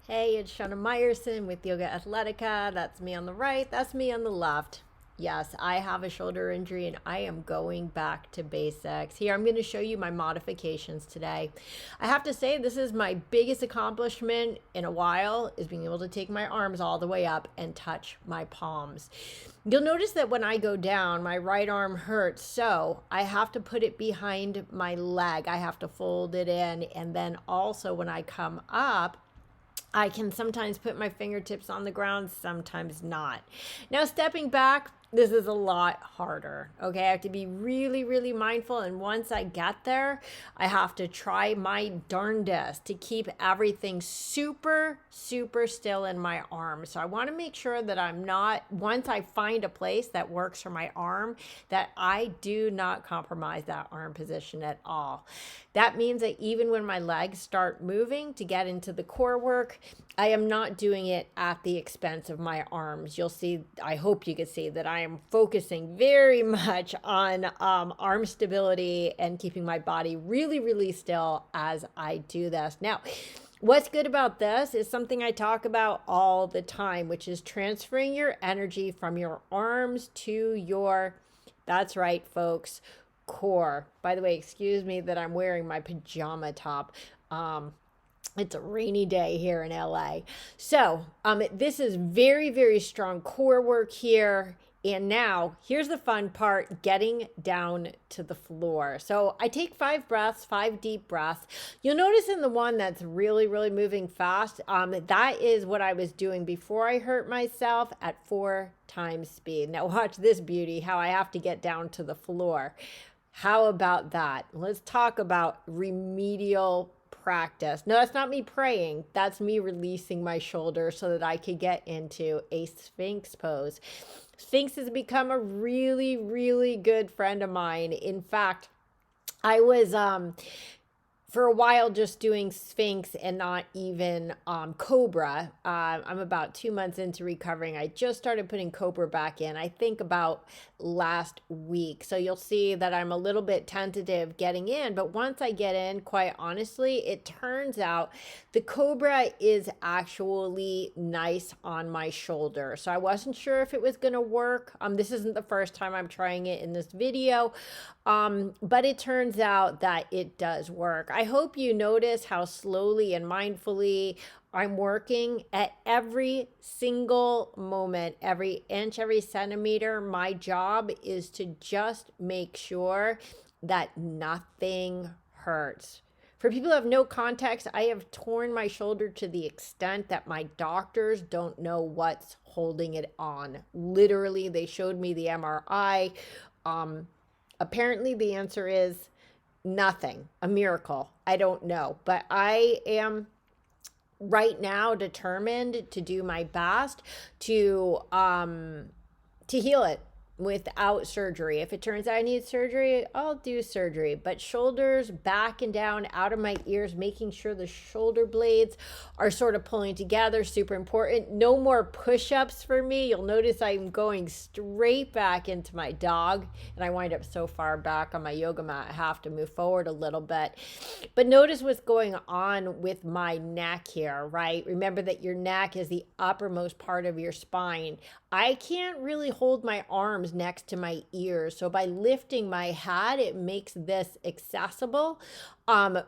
Hey, it's Shana Meyerson with YOGAthletica. That's me on the right. That's me on the left. Yes, I have a shoulder injury and I am going back to basics. Here, I'm going to show you my modifications today. I have to say, this is my biggest accomplishment in a while, is being able to take my arms all the way up and touch my palms. You'll notice that when I go down, my right arm hurts, so I have to put it behind my leg. I have to fold it in, and then also when I come up, I can sometimes put my fingertips on the ground, sometimes not. Now, stepping back, this is a lot harder. Okay, I have to be really, really mindful. And once I get there, I have to try my darndest to keep everything super, super still in my arm. So I want to make sure that I'm not, once I find a place that works for my arm, that I do not compromise that arm position at all. That means that even when my legs start moving to get into the core work, I am not doing it at the expense of my arms. You'll see, I hope you can see that I am focusing very much on arm stability and keeping my body really, really still as I do this. Now, what's good about this is something I talk about all the time, which is transferring your energy from your arms to your, that's right, folks, core. By the way, excuse me that I'm wearing my pajama top. It's a rainy day here in LA. So this is very, very strong core work here. And now here's the fun part, getting down to the floor. So I take 5 breaths, 5 deep breaths. You'll notice in the one that's really, really moving fast, that is what I was doing before I hurt myself at 4 times speed. Now watch this beauty, how I have to get down to the floor. How about that? Let's talk about remedial practice. No, that's not me praying. That's me releasing my shoulder so that I could get into a Sphinx pose. Sphinx has become a really, really good friend of mine. In fact, I was for a while just doing Sphinx and not even Cobra. I'm about 2 months into recovering. I just started putting Cobra back in, I think about last week. So you'll see that I'm a little bit tentative getting in, but once I get in, quite honestly, it turns out the Cobra is actually nice on my shoulder. So I wasn't sure if it was going to work. This isn't the first time I'm trying it in this video, but it turns out that it does work. I hope you notice how slowly and mindfully I'm working at every single moment, every inch, every centimeter. My job is to just make sure that nothing hurts. For people who have no context, I have torn my shoulder to the extent that my doctors don't know what's holding it on. Literally, they showed me the MRI. Apparently, the answer is nothing, a miracle. I don't know, but I am right now determined to do my best to heal it without surgery. If it turns out I need surgery, I'll do surgery. But shoulders, back and down, out of my ears, making sure the shoulder blades are sort of pulling together, super important. No more push-ups for me. You'll notice I'm going straight back into my dog, and I wind up so far back on my yoga mat, I have to move forward a little bit. But notice what's going on with my neck here, right? Remember that your neck is the uppermost part of your spine. I can't really hold my arms next to my ears. So by lifting my head, it makes this accessible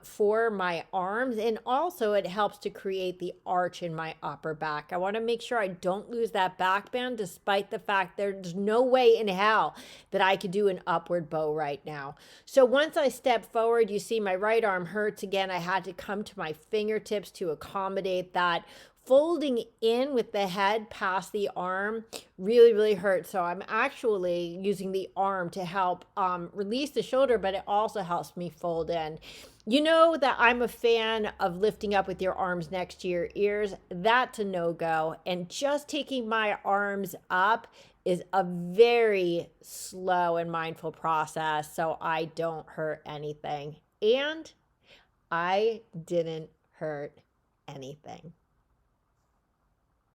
for my arms. And also it helps to create the arch in my upper back. I want to make sure I don't lose that back bend, despite the fact there's no way in hell that I could do an upward bow right now. So once I step forward, you see my right arm hurts again. I had to come to my fingertips to accommodate that. Folding in with the head past the arm really, really hurts. So I'm actually using the arm to help release the shoulder, but it also helps me fold in. You know that I'm a fan of lifting up with your arms next to your ears. That's a no-go. And just taking my arms up is a very slow and mindful process, so I don't hurt anything. And I didn't hurt anything.